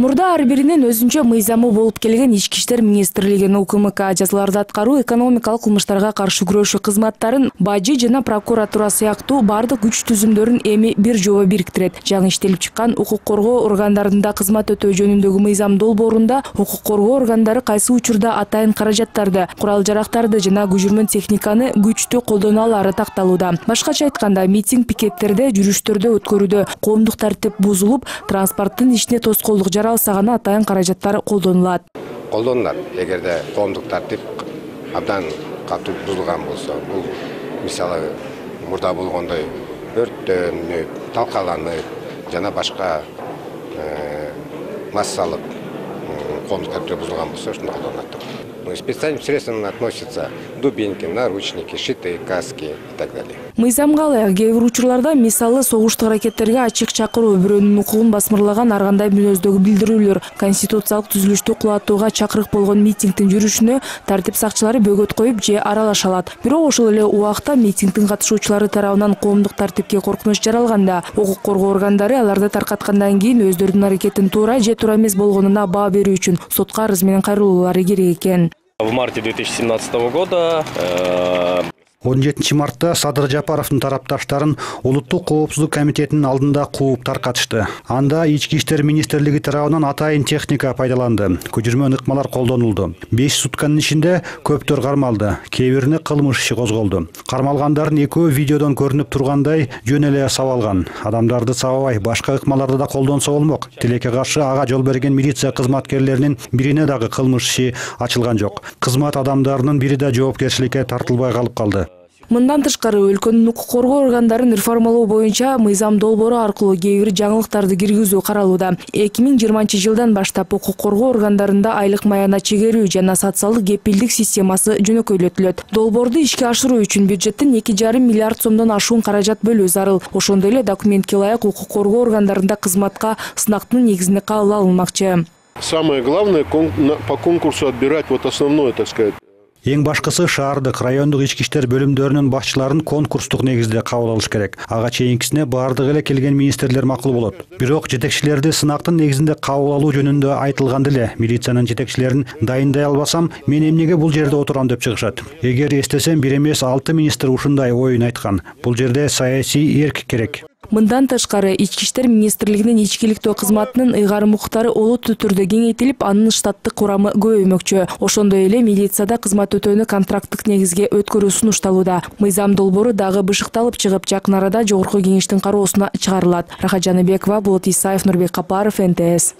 Мурда ар биринин өзүнчө мыйзамы болуп келген Ички иштер министрлигинин УКМК жазаларды аткаруу, экономикалык кылмыштарга каршы күрөшүү кызматтарын, бажы жана прокуратура сыяктуу бардык күч түзүмдөрүн эми бир жобо бириктирет. Жаңы иштелип чыккан укук коргоо органдарында кызмат өтөө жөнүндөгү мыйзам долбоорунда укук коргоо органдары кайсы учурда атайын каражаттарды, курал-жарактарды жана көчүрмөн техниканы күчтүү колдоно алары такталууда. Башкача айтканда, митинг, пикеттерде, жүрүштөрдө өткөрүүдө коомдук тартип бузулуп, транспорттун ишине тоскоолдук жаралсагана атайын каражаттар колдонулат. Колдонулат. Эгерде коомдук тартип абдан катуу бузулган болсо, бул мисалы мурда болгондой өрттөнүп, талкаланып жана башка массалык коомдук тартип бузулган болсо, ушунда колдонулат. Специальным средствам относятся дубинки, наручники, щиты, каски и так далее. Мыйзамга ылайык кээ бир учурларда мисалы согуштук аракеттерге ачык чакыруу, бирөөнүн укугун басмырлаган ар кандай мүнөздөгү билдирүүлөр, конституциялык түзүлүштү кулатууга чакырык болгон митингдин жүрүшүнө тартип сакчылары бөгөт коюп же аралаша алат. Бирок ошол эле убакта митингдин катышуучулары тарабынан коомдук тартипке коркунуч жаралганда, укук коргоо органдары аларды таркаткандан кийин өздөрүнүн аракетин туура же туура эмес болгонуна баа берүү үчүн сотко арыз менен кайрылуулары керек экен. В марте 2017 года 17 мартта Садыр Жапаровдун тарапташтарын Улуттук коопсуздук комитетинин алдында кууп таркатышты. Анда Ички иштер министрлиги тарабынан атайын техника пайдаланды. Көчүрмөн ыкмалар колдонулду. 5 сутканын ичинде көптөр кармалды. Кээ бирине кылмыш иши козголду. Кармалгандардын экөө видеодон көрүнүп тургандай жөн эле сабалган. Адамдарды сабабай, башка ыкмаларды да колдонсо болмок. Тилекке каршы ага жол берген милиция кызматкерлеринин бирине дагы кылмыш иши ачылган жок. Кызмат адамдарынын бири да жоопкерчиликке тартылбай калып калды. Мындан тышкары өлкөнүн укук коргоо органдарын реформалоо боюнча мыйзам долбоору аркылуу кээ бир жаңылыктарды киргизүү каралууда. 2020 жылдан баштап укук коргоо органдарында айлык маяна чегерүү жана социалдык кепилдик системасы жөнөкөйлөтүлөт. Долбоорду ишке ашыруу үчүн бюджеттен 2,5 миллиард сомдон ашуун каражат бөлүү зарыл. Ошондой эле документке ылайык укук коргоо органдарында кызматка сынактын негизинде кабыл алынмакчы. Самое главное по конкурсу отбирать вот основное, так сказать. Эң башкысы шаардык, райондук ички иштер бөлүмдөрүнүн башчыларын конкурстук негизде кабыл алыш керек. Ага чейинкисине бардыгы эле келген министрлер макул болот. Бирок жетекчилерди сынактын негизинде кабыл алуу жөнүндө айтылган деле. Милициянын жетекчилерин дайындай албасам, мен эмнеге бул жерде отурам деп чыгышат. Эгер эстесем, бир эмес 6 министр ушундай оюн айткан. Бул жерде саясий эрк керек. Мындан тышкары Ички иштер министрлигинин ичкиликтөө кызматынын ыйгарым укуктары олуттуу түрдө кеңейтилип, анын штаттык курамы көбөймөкчү. Ошондой эле милицияда кызмат өтөөнү контракттык негизге өткөрүү сунушталууда. Мыйзам долбоору дагы бышыкталып чыгып, жакын арада жогорку кеңештин кароосуна чыгарылат. Рахат Жаныбекова, Болот Исаев, Нурбек Капаров, НТС.